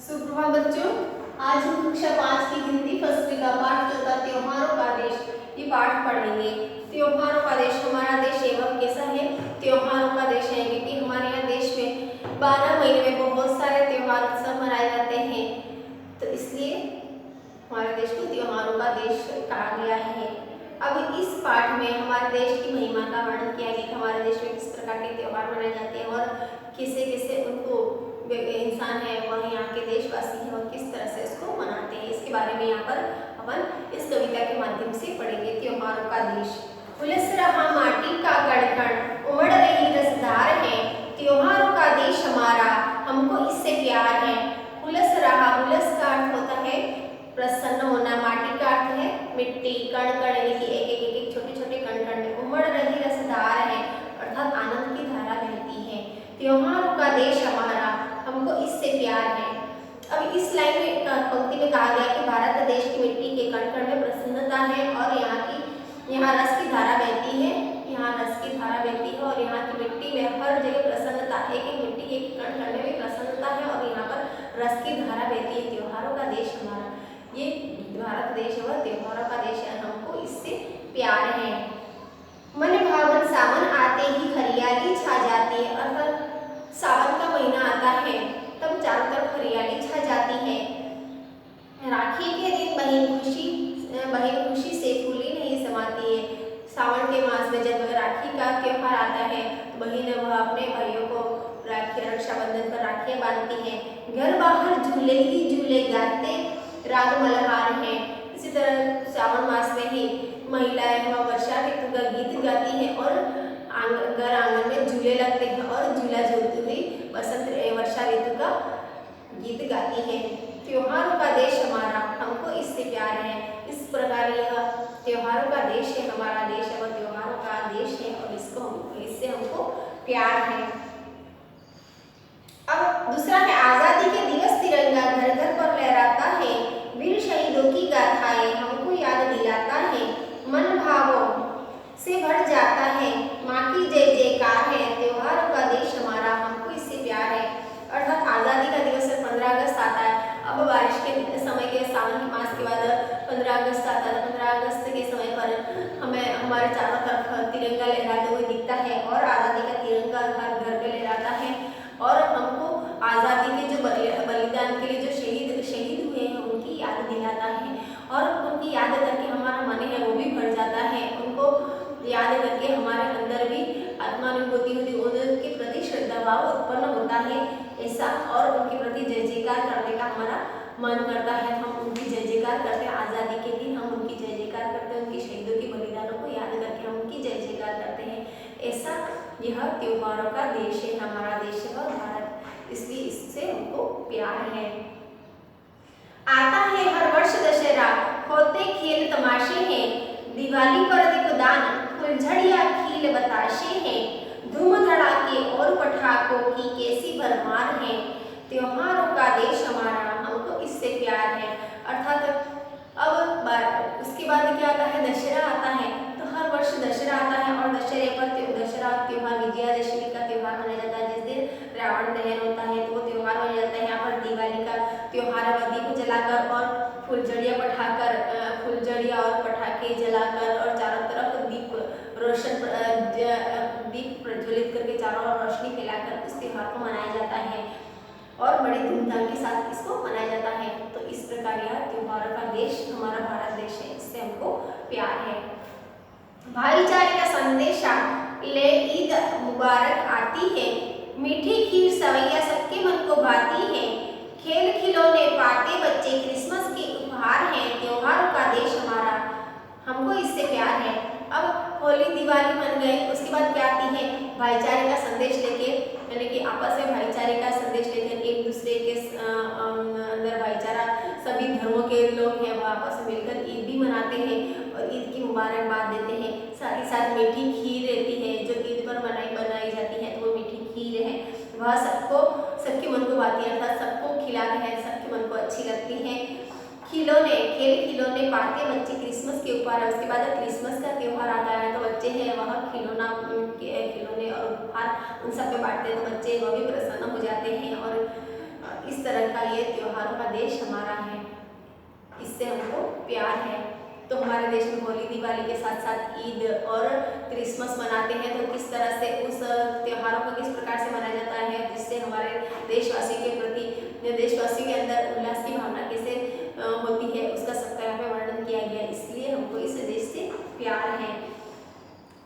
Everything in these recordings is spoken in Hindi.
सुप्रभात बच्चों, आज हम कक्षा 5 की हिंदी फसली का पाठ जो था त्योहारों का देश, ये पाठ पढ़ेंगे। त्योहारों का देश, हमारा देश एवं कैसा है? त्योहारों का देश है, क्योंकि हमारे यहाँ देश में 12 महीने में बहुत सारे त्योहार उत्सव मनाए जाते हैं, तो इसलिए हमारे देश को त्योहारों का देश कहा गया है। अब इस पाठ में हमारे देश की महिमा का वर्णन किया गया कि हमारे देश में किस प्रकार के त्योहार मनाए जाते हैं और किसे किसे उनको इंसान है वह यहाँ के देशवासी हैं और किस तरह से इसको मनाते हैं, इसके बारे में यहाँ पर अपन इस कविता के माध्यम से पढ़ेंगे। त्योहारों का देश। उलस रहा माटी का कण कण, उमड़ रही रसधार है, त्योहारों का देश हमारा, हमको इससे प्यार है। उलस रहा, उलस का अर्थ होता है प्रसन्न होना, माटी का अर्थ है मिट्टी, कण कण यानी कि एक छोटे छोटे कण कण में, उमड़ रही रसधार है अर्थात आनंद की धारा बहती है। त्योहारों का देश हमारा, हमको इससे प्यार है। अब इस लाइन में पंक्ति में कहा गया कि भारत देश की मिट्टी के कण कण में प्रसन्नता है और यहाँ रस की धारा बहती है, यहाँ रस की धारा बहती है और यहाँ की मिट्टी में हर जगह प्रसन्नता, एक एक मिट्टी के एक कण कण में भी प्रसन्नता है और यहाँ पर रस की धारा बहती है। त्योहारों का देश हमारा, ये भारत देश है वह त्योहारों का देश है, हमको इससे प्यार है। मन भावन सावन आते ही हरियाली छा जाती है, अर्थात सावन का महीना आता है तब चारों तरफ हरियाली छा जाती है। राखी के दिन बहन खुशी से फूली नहीं समाती है। सावन के मास में जब राखी का त्योहार आता है तो बहन वह अपने भाइयों को राखी रक्षाबंधन पर राखियां बांधती है। घर बाहर झूले ही झूले गाते राग मल्हार है। इसी तरह सावन मास में ही महिलाएं वर्षा ऋतु का गीत गाती है और घर आंगन में झूले लगते हैं और झूला झूलती हुई बसंत वर्षा ऋतु का गीत गाती है। त्योहारों का देश हमारा, हमको इससे प्यार है। इस प्रकार यह त्योहारों का देश है, हमारा देश है वह त्योहारों का देश है और इससे हमको प्यार है। अब दूसरा है आजादी के दिवस तिरंगा घर घर पर लहराता है, वीर शहीदों की गाथाएं हमको याद दिलाता है। मन भावों से भर जाता है, माँ की जय जयकार है, त्योहारों का देश हमारा, हमको इससे प्यार है। अर्थात आज़ादी का दिवस 15 अगस्त आता है। अब बारिश के समय के सावन के मास के बाद 15 अगस्त आता है। 15 अगस्त के समय पर हमें हमारे चारों तरफ तिरंगा लहराते हुए दिखता है और आज़ादी का तिरंगा हर घर पे लहराता है और हमको आज़ादी के जो बलिदान के लिए जो शहीद हुए हैं उनकी याद दिलाता है और उनकी याद करके हमारा मन है वो भी भर जाता है। उनको याद करके हमारे अंदर भी आत्मानुभूति होती, उनके प्रति श्रद्धा भाव उत्पन्न होता है ऐसा, और उनके प्रति जय जयकार करने का हमारा मन करता है। हम उनकी जय जयकार करते हैं, आज़ादी के दिन हम उनकी जय जयकार करते हैं, उनकी शहीदों के बलिदानों को याद करके हम उनकी जय जयकार करते हैं। ऐसा यह त्योहारों का देश है, हमारा देश है वह भारत, इसलिए इससे हमको प्यार है। आता है हर वर्ष दशहरा, होते खेल तमाशे हैं, दिवाली पर दीपदान फुलझड़ियां खिल बताशे हैं, धूम धड़ाके और पटाखों की कैसी भरमार है, त्योहारों का देश हमारा, हमको इससे प्यार है। अर्थात अब उसके बाद क्या आता है? दशहरा आता है। तो हर वर्ष दशहरा आता है और दशहरे पर दशहरा त्योहार विजयादशमी का त्योहार मनाया जाता है, जिस दिन रावण दहन होता है तो वो त्योहार मनाया जाता है। यहाँ पर दिवाली का त्योहार है, दीप जलाकर और फुलझड़ियाँ और पटाखे जलाकर और चारों तरफ दीप प्रज्वलित करके चारों ओर रोशनी फैलाकर इस त्योहार को मनाया जाता है और बड़े धूमधाम के साथ इसको मनाया जाता है। तो इस प्रकार यह त्योहारों का देश हमारा भारत देश है, इससे हमको प्यार है। भाईचारे का संदेशा ले ईद मुबारक आती है, मीठी खीर सवैया सबके मन को भाती है, खेल खिलौने पाते बच्चे क्रिसमस के उपहार हैं, त्योहारों का देश हमारा, हमको इससे प्यार है। अब होली दिवाली बन गए, उसके बाद क्या आती है? भाईचारे का संदेश लेके, यानी कि आपस में भाईचारे का संदेश लेकर एक दूसरे के अंदर भाईचारा, सभी धर्मों के लोग हैं वो आपस में मिलकर ईद भी मनाते हैं और ईद की मुबारकबाद देते हैं। साथ ही साथ मीठी खीर रहती है जो ईद पर बनाई जाती है, तो वो मीठी खीर है वह सबके मन को भाती है, अर्थात सबको खिलाते हैं, सबके मन को अच्छी लगती है। खेल खिलौने पाते बच्चे क्रिसमस के उपहार, उसके बाद क्रिसमस का त्योहार आता है तो बच्चे हैं वह खिलौने और उपहार उन सब पे बांटते हैं तो बच्चे वह भी प्रसन्न हो जाते हैं और इस तरह का ये त्योहारों का देश हमारा है, इससे हमको प्यार है। तो हमारे देश में होली दिवाली के साथ साथ ईद और क्रिसमस मनाते हैं। तो किस तरह से उस त्योहारों को किस प्रकार से मनाया जाता है जिससे हमारे देशवासी के प्रति, देशवासी के अंदर उल्लास की भावना कैसे होती है, उसका सबका यहाँ पे वर्णन किया गया। इसलिए हमको इस देश से प्यार है।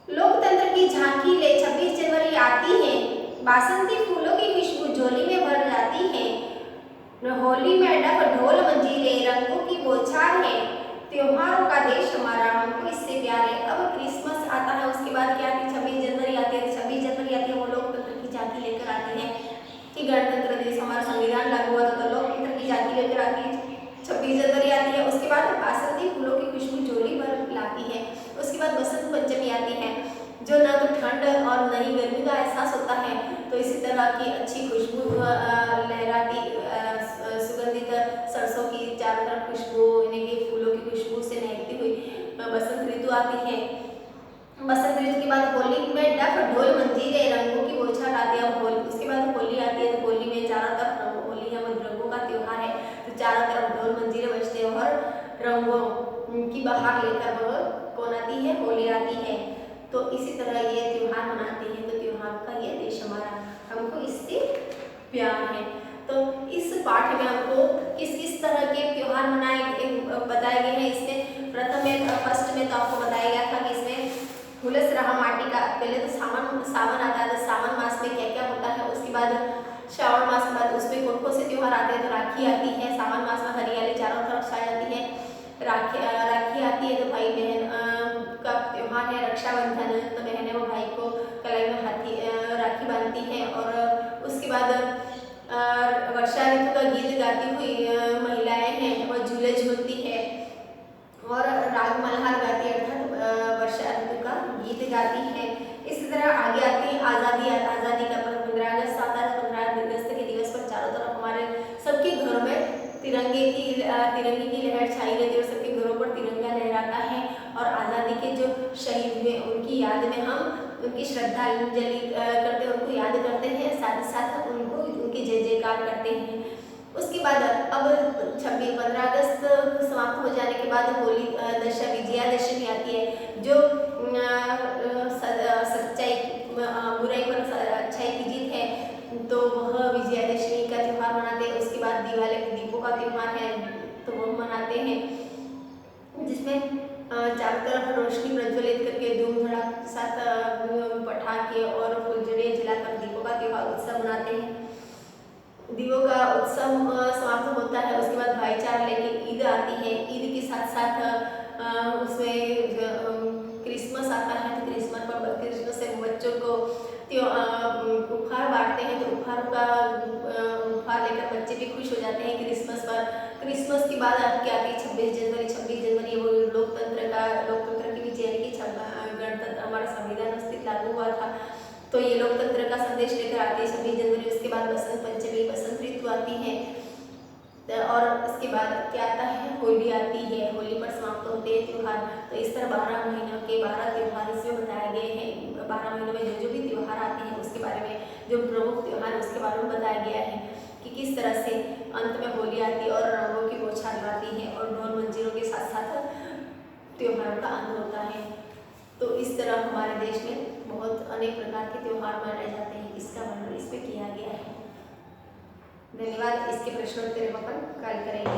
लोकतंत्र की झांकी ले 26 जनवरी आती है, बासंती फूलों की खुशबू झोली में भर जाती है, होली में डफ ढोल मंजीरे रंगों की बौछार है, त्योहारों का देश हमारा, हमको इससे प्यार है। अब क्रिसमस आता है, उसके बाद क्या आती है, 26 जनवरी आती है। 26 जनवरी आती है, वो लोकतंत्र की झांकी लेकर आती है कि गणतंत्र दिवस हमारा संविधान लागू हुआ था, तो लोकतंत्र की झांकी लेकर आती है। 26 जनवरी आती है, उसके बाद बासंती फूलों की खुशबू झोली भर लाती है। उसके बाद बसंत पंचमी आती है, जो न तो ठंड और न ही गर्मी का एहसास होता है, तो इसी तरह की अच्छी खुशबू लहराती सुगंधित सरसों की चारों तरफ खुशबू, यानी कि फूलों की खुशबू से महकती हुई बसंत ऋतु आती है। बसंत ऋतु के बाद होली में डफ ढोल मंजीरे रंगों की बौछार आती है। उसके बाद होली आती है, तो होली में चारों तरफ, होली है वो रंगों का त्योहार है, तो चारों तरफ ढोल मंजीरे बजते हैं और रंगों की बहार लेकर वह कौन आती है, होली आती है। तो इसी तरह ये त्योहार मनाते हैं। तो त्योहार का ये देश हमारा, हमको इससे प्यार है। तो इस पाठ में हमको किस किस तरह के त्योहार बताए गए हैं। इसमें प्रथम में फर्स्ट में तो आपको बताया गया था कि इसमें हुलस रहा माटी का, पहले तो सावन आता है, तो सावन मास में क्या क्या होता है। उसके बाद श्रावण मास के बाद उसमें कौन कौन से त्योहार आते हैं, तो राखी आती है। सावन मास में हरियाली चारों तरफ छा जाती है। राखी आती है, तो भाई बहन का त्योहार है। रक्षाबंधन, तो बहनें वो भाई को कलाई में राखी बांधती हैं। और उसके बाद वर्षा ऋतु का गीत गाती हुई महिलाएं हैं, वो झूले झूलती है और राग मल्हार गाती है, अर्थात वर्षा ऋतु का गीत गाती है। इसी तरह आगे आती है आज़ादी का 15 अगस्त आता है। 15 अगस्त के दिवस पर चारों तरफ हमारे सबके घरों में तिरंगे की लहर छाई रहती है और सबके घरों पर तिरंगा लहराता है। और आज़ादी के जो शहीद हुए उनकी याद में हम उनकी श्रद्धांजलि करते हैं, उनको याद करते हैं, साथ ही साथ उनको उनकी जय जयकार करते हैं। उसके बाद अब 15 अगस्त समाप्त हो जाने के बाद होली विजयादशमी आती है, जो सच्चाई बुराई पर अच्छाई की जीत है। तो वह विजयादशमी का त्यौहार मनाते हैं। उसके बाद दिवाली दीपों का त्यौहार है, तो वह मनाते हैं, जिसमें चारों तरफ रोशनी प्रज्वलित करके धूम धड़ाके के साथ पटाखे और फुलझड़ियाँ जलाकर दीपों का त्यौहार उत्सव मनाते हैं। दीपों का उत्सव समाप्त होता है। उसके बाद भाईचारा लेके ईद आती है। ईद के साथ साथ उसमें क्रिसमस आता है, तो क्रिसमस से बच्चों को उपहार बांटते हैं, तो उपहार लेकर बच्चे भी खुश हो जाते हैं क्रिसमस पर। क्रिसमस के बाद क्या आती है 26 जनवरी वो लोकतंत्र की विजय की गणतंत्र हमारा संविधान अस्तित्व लागू हुआ था, तो ये लोकतंत्र का संदेश लेकर आती है 26 जनवरी। उसके बाद बसंत पंचमी, बसंत ऋतु आती है। और इसके बाद क्या आता है, होली आती है। होली पर समाप्त होते हैं त्योहार। तो इस तरह 12 महीनों के 12 त्योहार इसमें बताए गए हैं। 12 महीनों में जो भी त्योहार आते हैं उसके बारे में, जो प्रमुख त्योहार उसके बारे में बताया गया है कि किस तरह से अंत में होली आती है और रंगों की बौछार आती है और ढोल मंजीरों के साथ साथ त्योहारों का अंत होता है। तो इस तरह हमारे देश में बहुत अनेक प्रकार के त्योहार मनाए जाते हैं। इसका वर्णन इस पे किया गया है। धन्यवाद। इसके प्रश्नोत्तर हम अपन कल करेंगे।